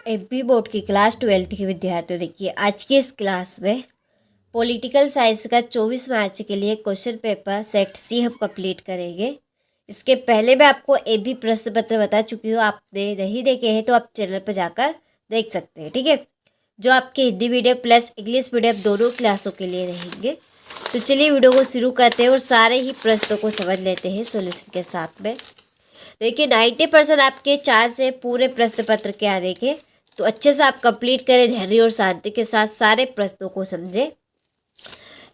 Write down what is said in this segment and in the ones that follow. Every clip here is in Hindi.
एमपी बोर्ड की क्लास 12th के विद्यार्थियों, देखिए आज की इस क्लास में पॉलिटिकल साइंस का 24 मार्च के लिए क्वेश्चन पेपर सेट सी हम कंप्लीट करेंगे। इसके पहले मैं आपको एबी प्रश्न पत्र बता चुकी हूँ, आपने नहीं देखे हैं तो आप चैनल पर जाकर देख सकते हैं, ठीक है। जो आपके Hindi medium plus English medium दोनों क्लासों के लिए रहेंगे। तो चलिए वीडियो को शुरू करते हैं और सारे ही प्रश्नों को समझ लेते हैं सॉल्यूशन के साथ में। देखिए 90% आपके 4 से पूरे प्रश्न पत्र के आने के, तो अच्छे से आप कंप्लीट करें, धैर्य और शांति के साथ सारे प्रश्नों को समझें।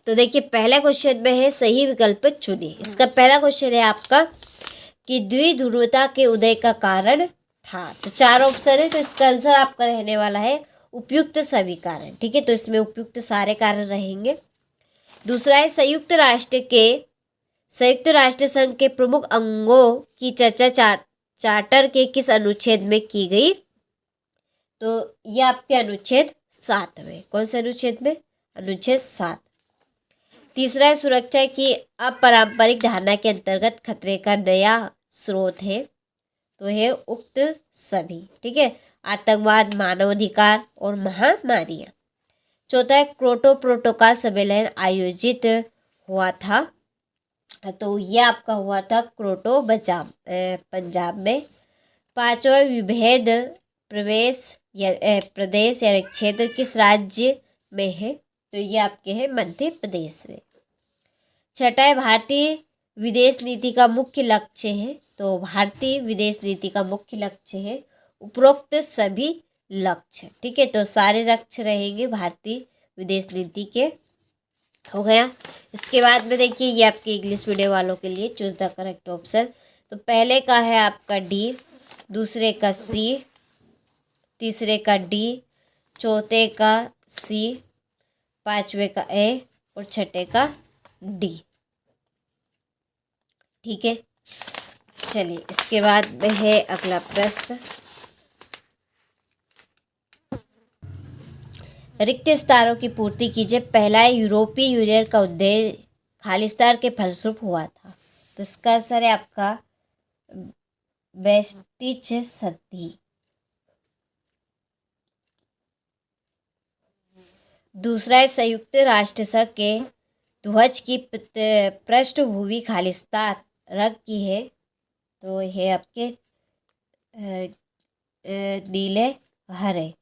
तो देखिए पहला क्वेश्चन में है सही विकल्प चुनिए। इसका पहला क्वेश्चन है आपका कि द्विध्रुवता के उदय का कारण था। तो 4 ऑप्शन है, तो इसका आंसर आपका रहने वाला है उपयुक्त सभी कारण, ठीक है। तो इसमें उपयुक्त सारे कारण रहेंगे। दूसरा है संयुक्त राष्ट्र संघ के प्रमुख अंगों की चर्चा चार्टर के किस अनुच्छेद में की गई। तो यह आपके अनुच्छेद 7 में, कौन से अनुच्छेद में, अनुच्छेद 7। तीसरा है सुरक्षा की अपारंपरिक धारणा के अंतर्गत खतरे का नया स्रोत है, तो है उक्त सभी, ठीक है। आतंकवाद, मानवाधिकार और महामारियां। चौथा है क्योटो प्रोटोकॉल सम्मेलन आयोजित हुआ था, तो यह आपका हुआ था क्योटो पंजाब में। पांचवा विभेद प्रदेश या क्षेत्र किस राज्य में है, तो ये आपके हैं मध्य प्रदेश में। छठा है भारतीय विदेश नीति का मुख्य लक्ष्य है, तो भारतीय विदेश नीति का मुख्य लक्ष्य है उपरोक्त सभी लक्ष्य, ठीक है। तो सारे लक्ष्य रहेंगे भारतीय विदेश नीति के, हो गया। इसके बाद में देखिए ये आपके इंग्लिश मीडियम वालों के लिए चूज द करेक्ट ऑप्शन। तो पहले का है आपका डी, दूसरे का सी, तीसरे का डी, चौथे का सी, पांचवे का ए और छठे का डी, ठीक है। चलिए इसके बाद में है अगला प्रश्न। रिक्त स्थानों की पूर्ति कीजिए। पहला यूरोपीय यूनियन का उद्देश्य खालिस्तान के फलस्वरूप हुआ था, तो इसका आंसर है आपका वेस्टिच संधि। दूसरा है संयुक्त राष्ट्र संघ के ध्वज की पृष्ठभूमि खालिस्तान रंग की है, तो यह आपके नीले हरे।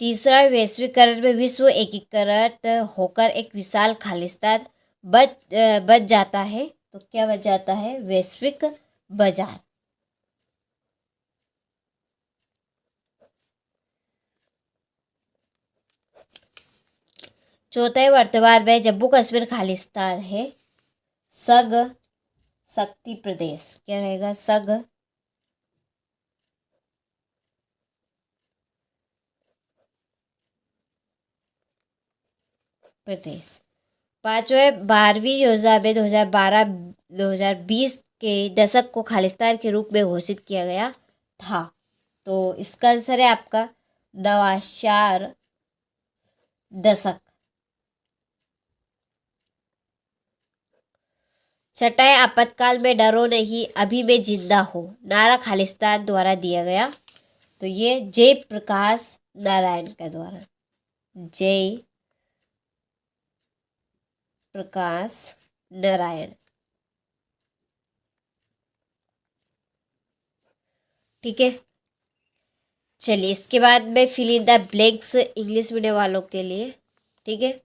तीसरा वैश्वीकरण में विश्व एकीकृत होकर एक विशाल खालिस्तान बच जाता है, तो क्या बच जाता है, वैश्विक बाजार। चौथा है वर्तमान में जम्मू कश्मीर खालिस्तान है सग शक्ति प्रदेश, क्या रहेगा, सग प्रदेश। पांचवे 12वीं योजना में 2012-2020 के दशक को खालिस्तान के रूप में घोषित किया गया था, तो इसका आंसर है आपका नवाचार दशक। छठा है आपातकाल में डरो नहीं अभी मैं जिंदा हो नारा खालिस्तान द्वारा दिया गया, तो ये जय प्रकाश नारायण के द्वारा, जय प्रकाश नारायण, ठीक है। चलिए इसके बाद में fill in the blanks English medium वालों के लिए, ठीक है।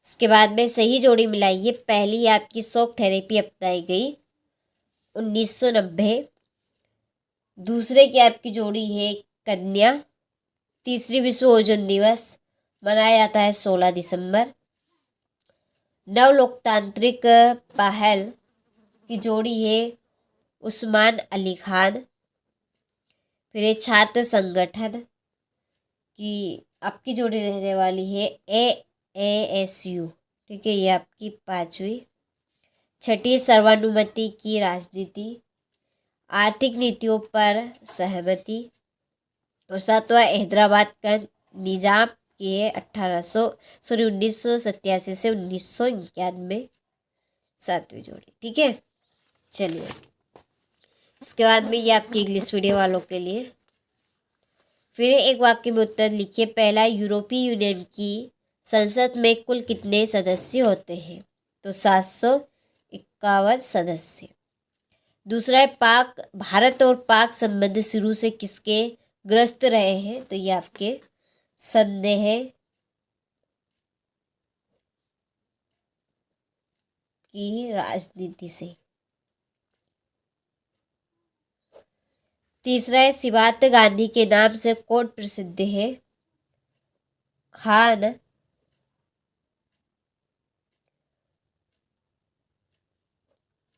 इसके बाद में सही जोड़ी मिलाइए। पहली आपकी शॉक थेरेपी अपनाई गई 1990। दूसरे की आपकी जोड़ी है कन्या। तीसरी विश्व ओजोन दिवस मनाया जाता है 16 दिसंबर। नव लोकतांत्रिक पहल की जोड़ी है उस्मान अली खान। फिर ये छात्र संगठन की आपकी जोड़ी रहने वाली है ASU, ठीक है, ये आपकी 5वीं। छठी सर्वानुमति की राजनीति, आर्थिक नीतियों पर सहमति। और 7वां हैदराबाद का निजाम की है 1987 से 1991, 7वीं जोड़ी, ठीक है। चलिए इसके बाद में ये आपकी इंग्लिश मीडियम वालों के लिए। फिर एक वाक्य में उत्तर लिखिए। पहला, यूरोपीय यूनियन की संसद में कुल कितने सदस्य होते हैं? तो 751 सदस्य। दूसरा है, भारत और पाक संबंध शुरू से किसके ग्रस्त रहे हैं? तो ये आपके संदेह की राजनीति से। तीसरा है, सिबात गांधी के नाम से कौन प्रसिद्ध है? खान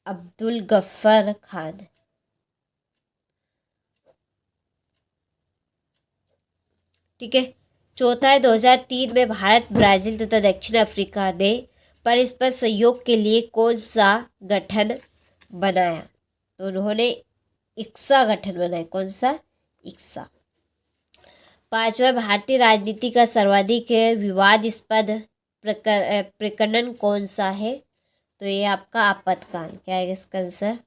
अब्दुल गफ्फार खान। ठीक है। चौथा है, 2003 में भारत, ब्राजील तथा दक्षिण अफ्रीका ने परस्पर सहयोग के लिए कौन सा गठन बनाया? तो उन्होंने इक्सा गठन बनाया। कौन सा? इक्सा। पांचवा, भारतीय राजनीति का सर्वाधिक विवादास्पद प्रकरण कौन सा है? तो ये आपका आपातकाल। क्या है इसका आंसर?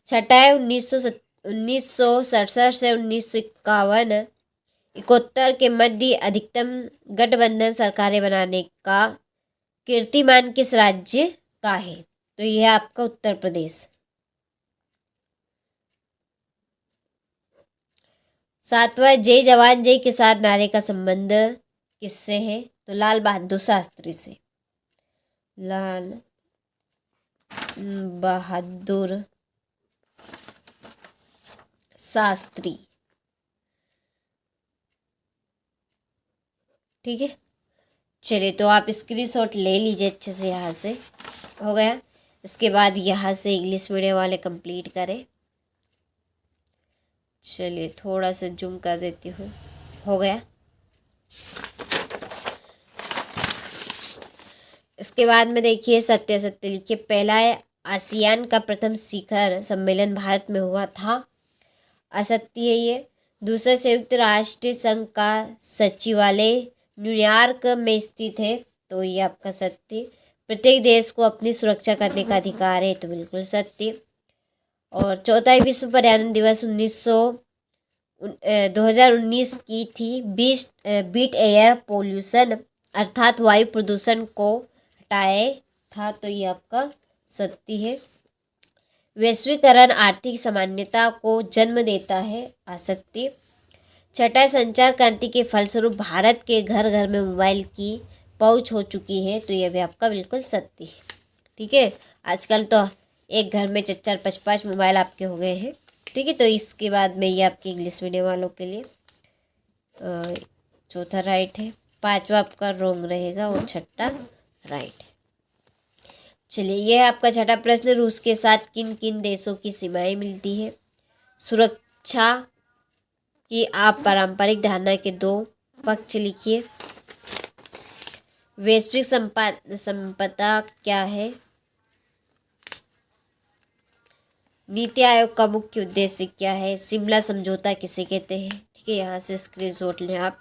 छठा है, 1967 से 1951 के मध्य अधिकतम गठबंधन सरकारें बनाने का कीर्तिमान किस राज्य का है? तो यह आपका उत्तर प्रदेश। सातवां, जय जवान जय किसान नारे का संबंध किससे है? तो लाल बहादुर शास्त्री से। लाल बहादुर शास्त्री। ठीक है। चलिए, तो आप स्क्रीनशॉट ले लीजिए अच्छे से। यहाँ से हो गया। इसके बाद यहाँ से इंग्लिश मीडियम वाले कंप्लीट करें। चलिए, थोड़ा सा जूम कर देती हूँ। हो गया। इसके बाद में देखिए, सत्य सत्य लिखिए। पहला है, आसियान का प्रथम शिखर सम्मेलन भारत में हुआ था। असत्य है ये। दूसरा, संयुक्त राष्ट्र संघ का सचिवालय न्यूयॉर्क में स्थित है। तो ये आपका सत्य। प्रत्येक देश को अपनी सुरक्षा करने का अधिकार है। तो बिल्कुल सत्य। और चौथा, विश्व पर्यावरण दिवस 2019 की थी। बीट एयर पोल्यूशन अर्थात वायु प्रदूषण को हटाए था। तो ये आपका सत्य है। वैश्वीकरण आर्थिक सामान्यता को जन्म देता है। असत्य। छठा, संचार क्रांति के फलस्वरूप भारत के घर घर में मोबाइल की पहुंच हो चुकी है। तो यह भी आपका बिल्कुल सत्य है। ठीक है। आजकल तो एक घर में 4-5 मोबाइल आपके हो गए हैं। ठीक है। तो इसके बाद में ये आपके इंग्लिश मीडियम वालों के लिए चौथा राइट है। पांचवा आपका रॉन्ग रहेगा और छठा राइट है। चलिए, यह है आपका छठा प्रश्न। रूस के साथ किन किन देशों की सीमाएं मिलती है? सुरक्षा की आप पारंपरिक धारणा के दो पक्ष लिखिए। वैश्विक संपदा क्या है? नीति आयोग का मुख्य उद्देश्य क्या है? शिमला समझौता किसे कहते हैं? ठीक है। यहाँ से स्क्रीनशॉट लें आप।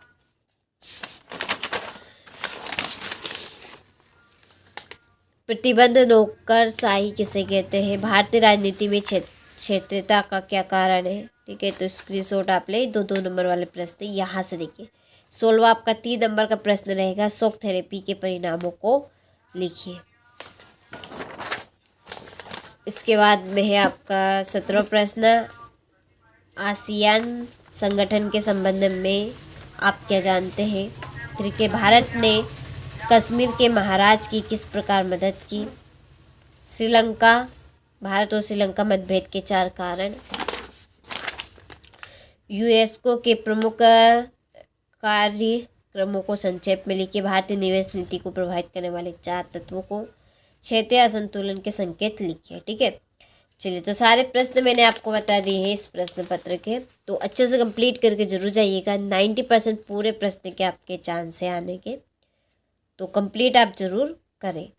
प्रतिबंध नौकरशाही किसे कहते हैं? भारतीय राजनीति में क्षेत्रीयता का क्या कारण है? ठीक है। तो स्क्रीनशॉट आप ले। 2-2 नंबर वाले प्रश्न यहाँ से देखिए। 16वां आपका 3 नंबर का प्रश्न रहेगा। शॉक थेरेपी के परिणामों को लिखिए। इसके बाद में है आपका 17वां प्रश्न। आसियान संगठन के संबंध में आप क्या जानते हैं? ठीक है। भारत ने कश्मीर के महाराज की किस प्रकार मदद की? श्रीलंका, भारत और श्रीलंका मतभेद के 4 कारण। यूनेस्को के प्रमुख कार्यक्रमों को संक्षेप में लिखिए। भारतीय निवेश नीति को प्रभावित करने वाले 4 तत्वों को। क्षेत्रीय असंतुलन के संकेत लिखिए। ठीक है। चलिए, तो सारे प्रश्न मैंने आपको बता दिए हैं इस प्रश्न पत्र के। तो अच्छे से कंप्लीट करके जरूर जाइएगा। 90% पूरे प्रश्न के आपके चांस है आने के। तो कंप्लीट आप जरूर करें।